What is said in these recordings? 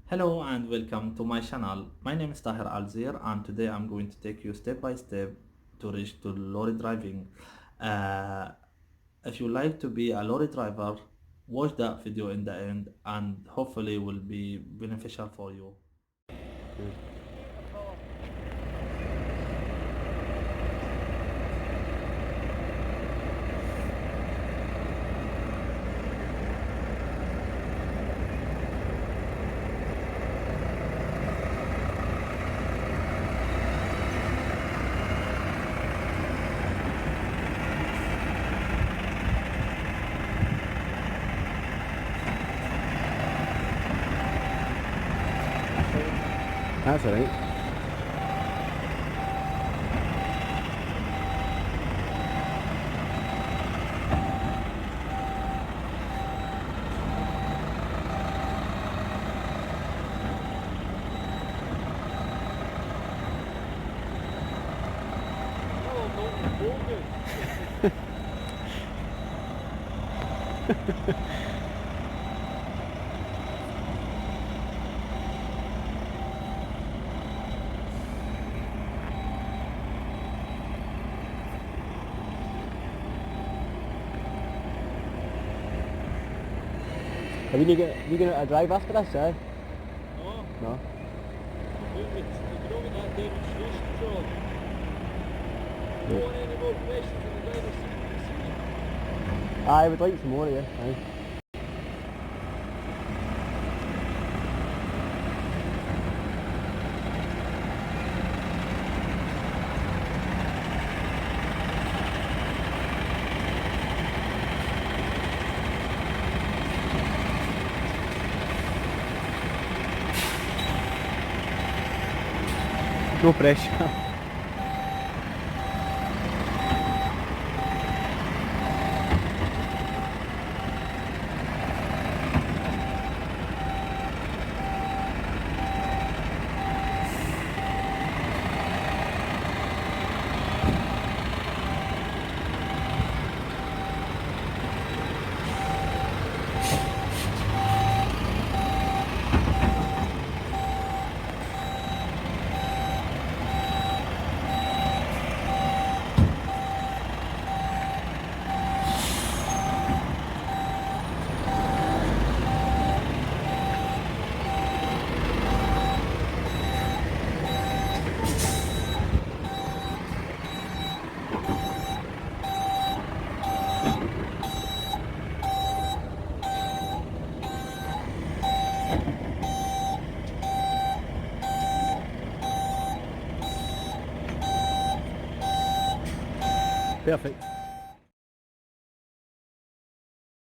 Hello and welcome to my channel. My name is Tahir Alzir and today I'm going to take you step by step to reach to lorry driving. Uh, if you like to be a lorry driver, watch that video in the end and hopefully will be beneficial for you. That's all right. Are you gonna drive after us, eh? No, No. you can only that demonstration job. You want any more questions on the driver's seat? I would like some more, yeah. Aye. No pressure. Perfect.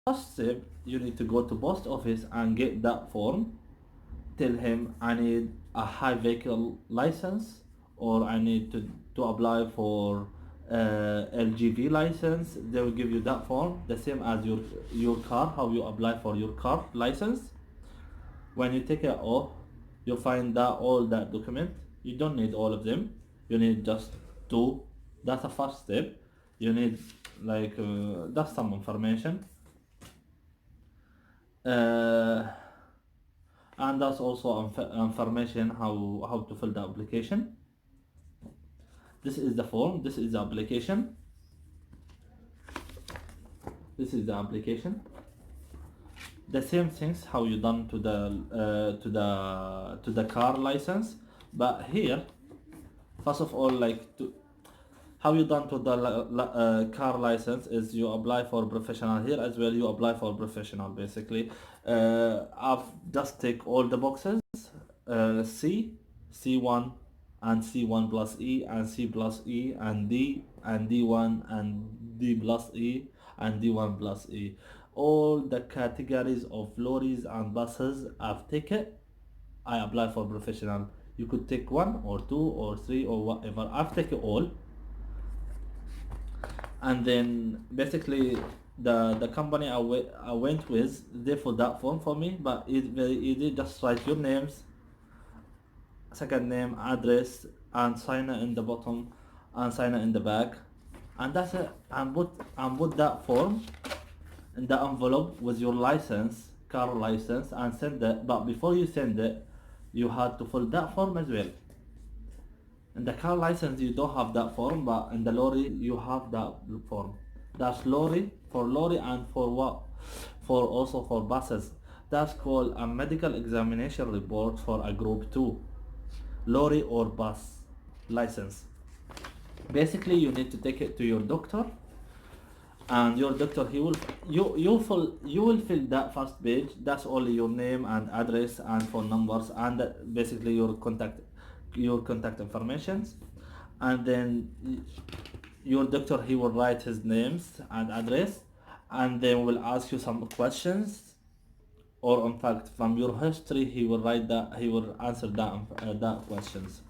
First step, you need to go to post office and get that form. Tell him I need a high vehicle license or I need to apply for LGV license. They will give you that form, the same as your car, how you apply for your car license. When you take it off, you find that all that document. You don't need all of them. You need just two. That's the first step. You need like that's some information. Uh, and that's also information how to fill the application. This is the form, this is the application, this is the application. The same things how you done to the car license, but here first of all, like to how you done to the car license is you apply for professional. Here as well you apply for professional basically. I've just take all the boxes, C1 and C1 plus E and C plus E and D1 and D plus E and D1 plus E. All the categories of lorries and buses I've taken. I apply for professional. You could take one or two or three or whatever. I've taken all, and then basically the company I went with, they fill that form for me, but it's very easy. Just write your names, second name, address, and sign it in the bottom and sign it in the back, and that's it. And put that form in the envelope with your license car license and send it, but before you send it, you had to fill that form as well. In the car license you don't have that form, but in the lorry you have that form. That's lorry, for lorry, and for what? For also for buses. That's called a medical examination report for a group 2 lorry or bus license. Basically you need to take it to your doctor, and your doctor, he will you will fill that first page. That's only your name and address and phone numbers, and basically your contact informations. And then your doctor, he will write his names and address, and then will ask you some questions, or in fact from your history he will write that, he will answer that questions.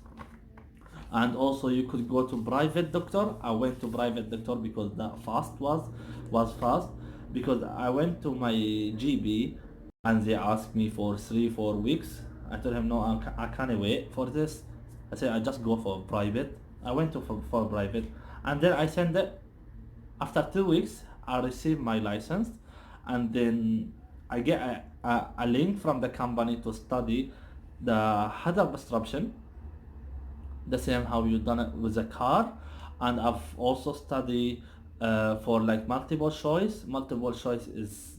And also you could go to private doctor. I went to private doctor because that fast was fast, because I went to my GB and they asked me for 3-4 weeks. I told him no, I can't wait for this. I said I just go for private. I went to for private, and then I sent it. After 2 weeks I received my license, and then I get a link from the company to study the hazard perception, the same how you done it with a car. And I've also studied for like multiple choice. Multiple choice is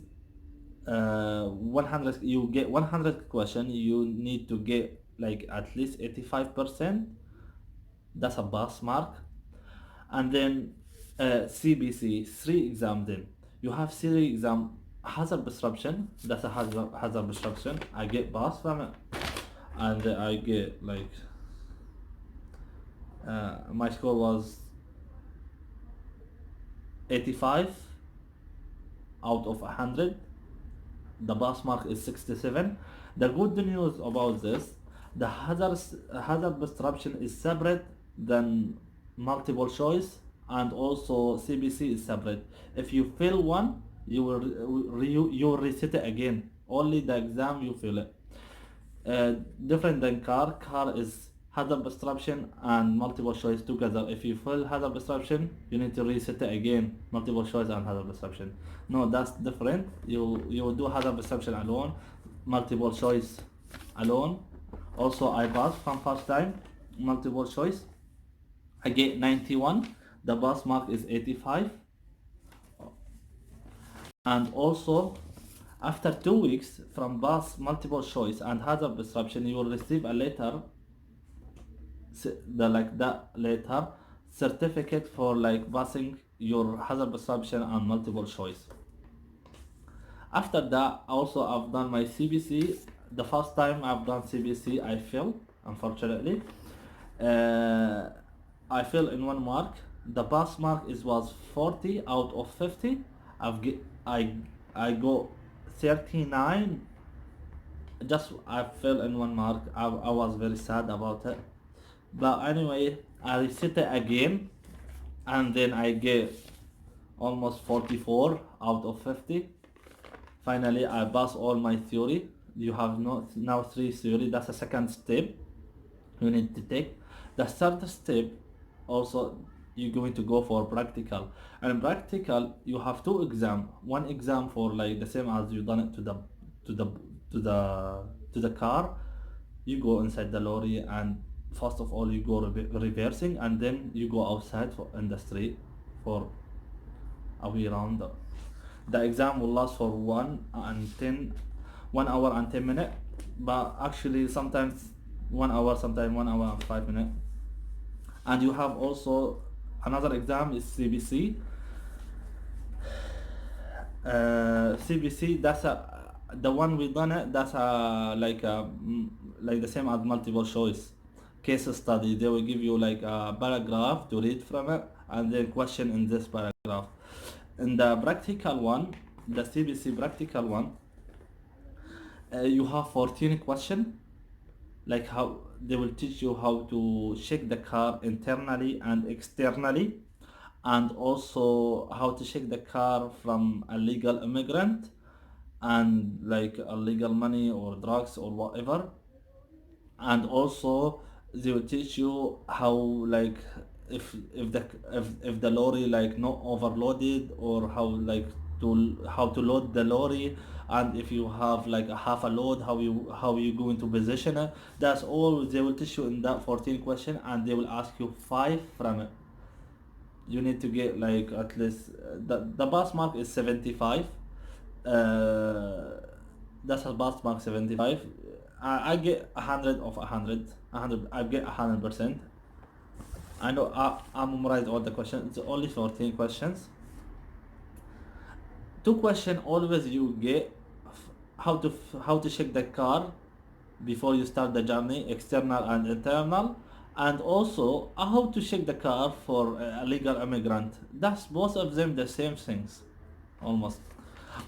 100, you get 100 question, you need to get like at least 85%. That's a pass mark. And then CBC 3 exam. Then you have 3 exam. Hazard perception, that's a hazard perception, I get pass from it, and I get like my score was 85 out of 100. The pass mark is 67. The good news about this, the hazard perception is separate than multiple choice, and also CBC is separate. If you fail one, you will reset it again. Only the exam you fail it. Different than car. Car is hazard perception and multiple choice together. If you fail hazard perception, you need to reset it again. Multiple choice and hazard perception. No, that's different. You do hazard perception alone, multiple choice alone. Also, I passed from first time. Multiple choice, I get 91. The pass mark is 85. And also, after 2 weeks from pass, multiple choice, and hazard perception, you will receive a letter, that letter certificate for like passing your hazard perception and multiple choice. After that, also I've done my CBC. The first time I've done CBC, I failed, unfortunately. I failed in 1 mark. The pass mark was 40 out of 50. I go 39. Just I failed in 1 mark. I was very sad about it. But anyway, I reset it again, and then I get almost 44 out of 50. Finally, I pass all my theory. You have now 3 theory. That's the second step you need to take. The third step, also you're going to go for practical. And in practical, you have 2 exam. One exam for like the same as you done it to the car. You go inside the lorry, and first of all you go reversing, and then you go outside in the street for a way round. The exam will last for 1 hour and 10 minutes, but actually sometimes 1 hour, sometimes 1 hour and 5 minutes. And you have also another exam is CBC. CBC, that's the one we done it. That's like the same as multiple choice case study. They will give you like a paragraph to read from it, and then question in this paragraph. In the practical one, the CBC practical one, you have 14 questions. Like how they will teach you how to check the car internally and externally, and also how to check the car from a legal immigrant and like illegal money or drugs or whatever. And also they will teach you how like if the lorry like not overloaded, or how to load the lorry, and if you have like a half a load, how you going to position it. That's all they will teach you in that 14 question, and they will ask you 5 from it. You need to get like at least the pass mark is 75. uh, that's a pass mark 75. I get 100 of 100. 100, I get 100%. I know I memorized all the questions. It's only 14 questions. 2 question always you get how to check the car before you start the journey, external and internal, and also how to check the car for a legal immigrant. That's both of them the same things, almost.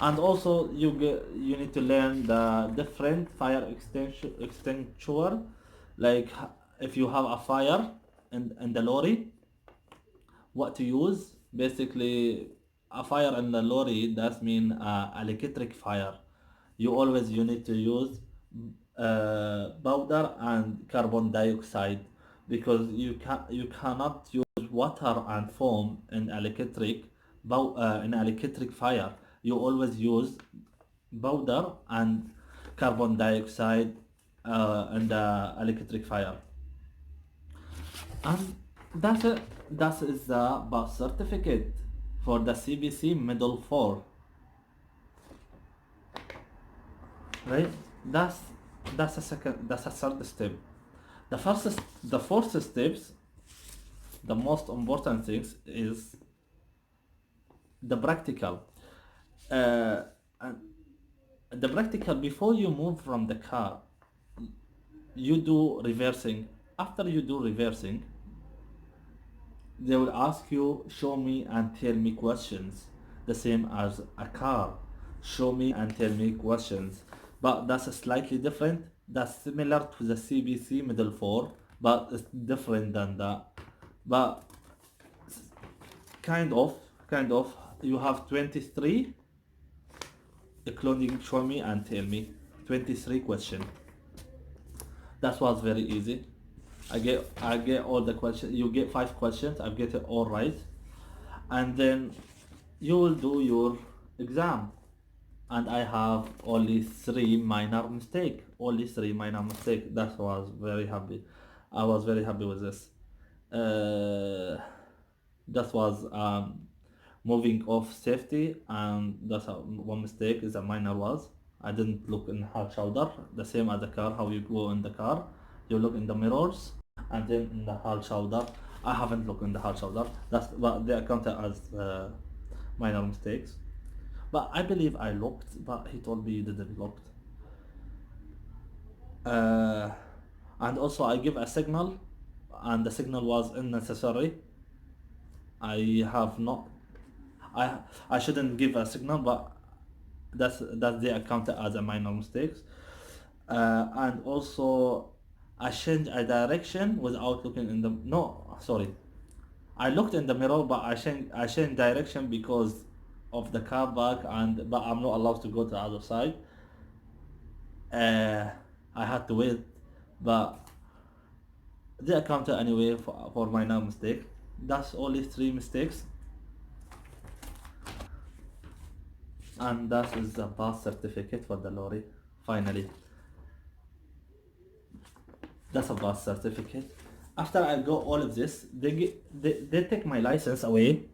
And also you need to learn the different fire extinguisher, like if you have a fire in the lorry, what to use. Basically, a fire in the lorry does mean electric fire. You need to use powder and carbon dioxide, because you cannot use water and foam in electric fire. You always use powder and carbon dioxide in the electric fire. And that's it. That is the birth certificate for the CBC middle 4, right? That's that's a second. That's a third step. The fourth steps, the most important things is the practical. And the practical, before you move from the car, you do reversing. After you do reversing, they will ask you, show me and tell me questions, the same as a car. Show me and tell me questions. But that's slightly different. That's similar to the CBC middle 4, but it's different than that. But kind of, you have 23, including show me and tell me, 23 questions. That was very easy. I get all the questions. You get 5 questions. I get it all right, and then you will do your exam. And I have only 3 minor mistake. Only 3 minor mistake. That was very happy. I was very happy with this. That was moving off safety, and that's one mistake. Is a minor was. I didn't look in hard shoulder. The same as the car. How you go in the car, you look in the mirrors, and then in the hard shoulder. I haven't looked in the hard shoulder. That's what they counted as minor mistakes. But I believe I looked, but he told me you didn't look. Uh, and also I give a signal, and the signal was unnecessary. I have not. I shouldn't give a signal, but that's they accounted as a minor mistakes. And also I changed a direction without looking in the no sorry. I looked in the mirror, but I changed direction because of the car back, and but I'm not allowed to go to the other side. I had to wait, but they accounted anyway for minor mistake. That's only 3 mistakes, and that is the pass certificate for the lorry. Finally, that's a pass certificate. After I got all of this, they take my license away,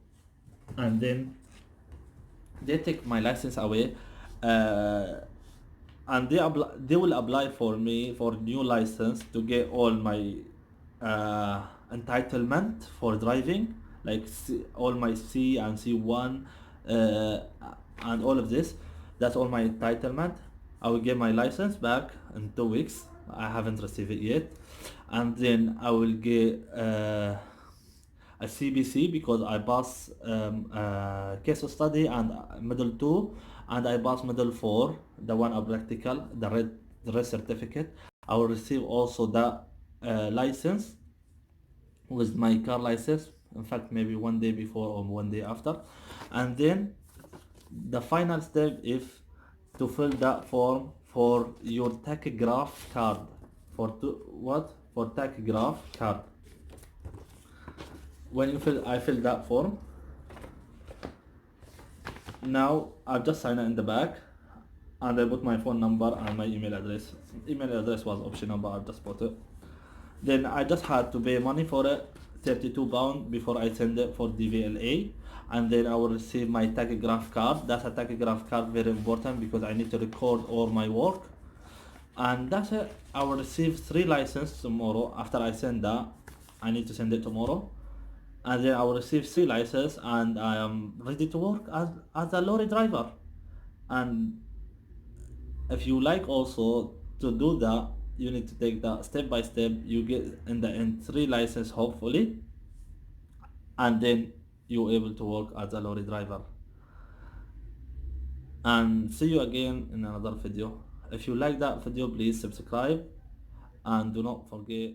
and then they take my license away, and they will apply for me for new license to get all my entitlement for driving, like all my C and C1, and all of this. That's all my entitlement. I will get my license back in 2 weeks. I haven't received it yet, and then I will get a CBC because I pass case study and middle 2, and I pass middle 4, the one of practical, the red certificate. I will receive also the license with my car license, in fact maybe one day before or one day after. And then the final step is to fill that form for your tachograph card. For tachograph card. When I fill that form. Now I've just signed it in the back, and I put my phone number and my email address. Email address was optional, but I just put it. Then I just had to pay money for it, £32 before I send it for DVLA, and then I will receive my tachograph card. That's a tachograph card, very important because I need to record all my work. And that's it. I will receive 3 licenses tomorrow. After I send that, I need to send it tomorrow, and then I will receive 3 licenses, and I am ready to work as a lorry driver. And if you like also to do that, you need to take that step by step. You get in the end 3 license hopefully, and then you're able to work as a lorry driver. And see you again in another video. If you like that video, please subscribe and do not forget